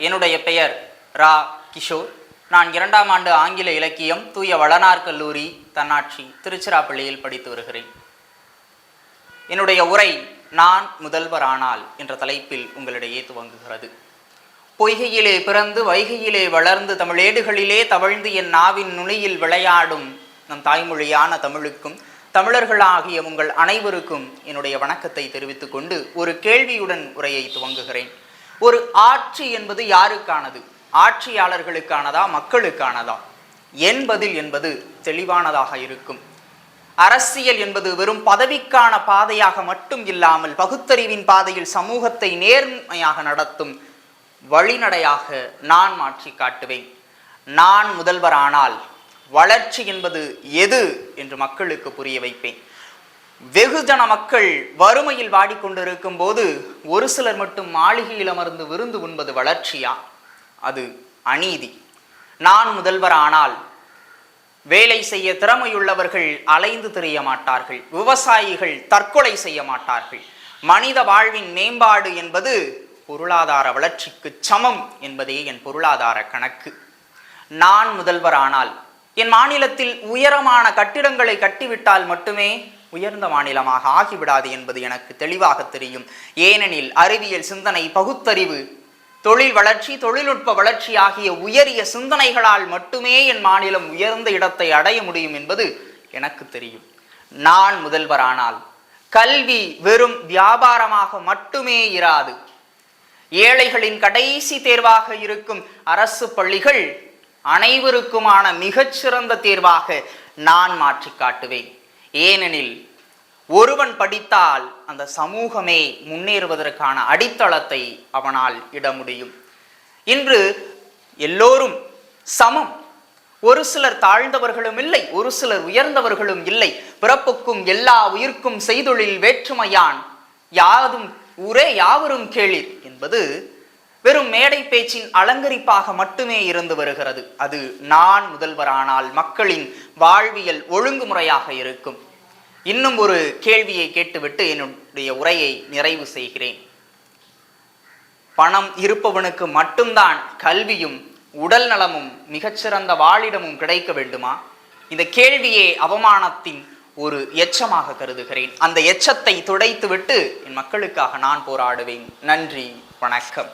என்னுடைய பெயர் ரா கிஷோர். நான் 2ஆம் ஆண்டு ஆங்கில இலக்கியம் தூய வளனார் கல்லூரி தன்னாட்சி திருச்சிராப்பள்ளியில் படித்து வருகிறேன். என்னுடைய உரை நான் முதல்வர் ஆனால் என்ற தலைப்பில் உங்களிடையே துவங்குகிறது. பொய்கையிலே பிறந்து வைகையிலே வளர்ந்து தமிழேடுகளிலே தவழ்ந்து என் நாவின் நுனியில் விளையாடும் நம் தாய்மொழியான தமிழுக்கும் தமிழர்களாகிய உங்கள் அனைவருக்கும் என்னுடைய வணக்கத்தை தெரிவித்துக் கொண்டு ஒரு கேள்வியுடன் உரையை துவங்குகிறேன். ஒரு ஆட்சி என்பது யாருக்கானது? ஆட்சியாளர்களுக்கானதா, மக்களுக்கானதா? என் பதில் என்பது தெளிவானதாக இருக்கும். அரசியல் என்பது வெறும் பதவிக்கான பாதையாக மட்டும் இல்லாமல் பகுத்தறிவின் பாதையில் சமூகத்தை நேர்மையாக நடத்தும் வழிநடையாக நான் மாற்றி காட்டுவேன். நான் முதல்வரானால் வளர்ச்சி என்பது எது என்று மக்களுக்கு புரிய வைப்பேன். வெகுஜன மக்கள் வறுமையில் வாடிக்கொண்டிருக்கும் போது ஒரு சிலர் மட்டும் மாளிகையில் அமர்ந்து விருந்து உண்பது வளர்ச்சியா? அது அநீதி. நான் முதல்வரானால் வேலை செய்ய திறமையுள்ளவர்கள் அலைந்து திரிய மாட்டார்கள், விவசாயிகள் தற்கொலை செய்ய மாட்டார்கள். மனித வாழ்வின் மேம்பாடு என்பது பொருளாதார வளர்ச்சிக்கு சமம் என்பதே என் பொருளாதார கணக்கு. நான் முதல்வரானால் என் மாநிலத்தில் உயரமான கட்டிடங்களை கட்டிவிட்டால் மட்டுமே உயர்ந்த மாநிலமாக ஆகிவிடாது என்பது எனக்கு தெளிவாக தெரியும். ஏனெனில் அறிவியல் சிந்தனை, பகுத்தறிவு, தொழில் வளர்ச்சி, தொழில்நுட்ப வளர்ச்சி ஆகிய உயரிய சிந்தனைகளால் மட்டுமே என் மாநிலம் உயர்ந்த இடத்தை அடைய முடியும் என்பது எனக்கு தெரியும். நான் முதல்வரானால் கல்வி வெறும் வியாபாரமாக மட்டுமே இராது. ஏழைகளின் கடைசி தேர்வாக இருக்கும் அரசு பள்ளிகள் அனைவருக்குமான மிகச்சிறந்த தேர்வாக நான் மாற்றி காட்டுவேன். ஏனெனில் ஒருவன் படித்தால் அந்த சமூகமே முன்னேறுவதற்கான அடித்தளத்தை அவனால் இட முடியும். இன்று எல்லோரும் சமம். ஒரு சிலர் தாழ்ந்தவர்களும் இல்லை, ஒரு சிலர் உயர்ந்தவர்களும் இல்லை. பிறப்புக்கும் எல்லா உயிர்க்கும் செய்தொழில் வேற்றுமையான் யாதும் ஊரே யாவரும் கேளிர் என்பது வெறும் மேடை பேச்சின் அலங்கரிப்பாக மட்டுமே இருந்து வருகிறது. அது நான் முதல்வரானால் மக்களின் வாழ்வியல் ஒழுங்குமுறையாக இருக்கும். இன்னும் ஒரு கேள்வியை கேட்டுவிட்டு என்னுடைய உரையை நிறைவு செய்கிறேன். பணம் இருப்பவனுக்கு மட்டும்தான் கல்வியும் உடல் நலமும் மிகச்சிறந்த வாழிடமும் கிடைக்க வேண்டுமா? இந்த கேள்வியே அவமானத்தின் ஒரு எச்சமாக கருதுகிறேன். அந்த எச்சத்தை துடைத்துவிட்டு என் மக்களுக்காக நான் போராடுவேன். நன்றி, வணக்கம்.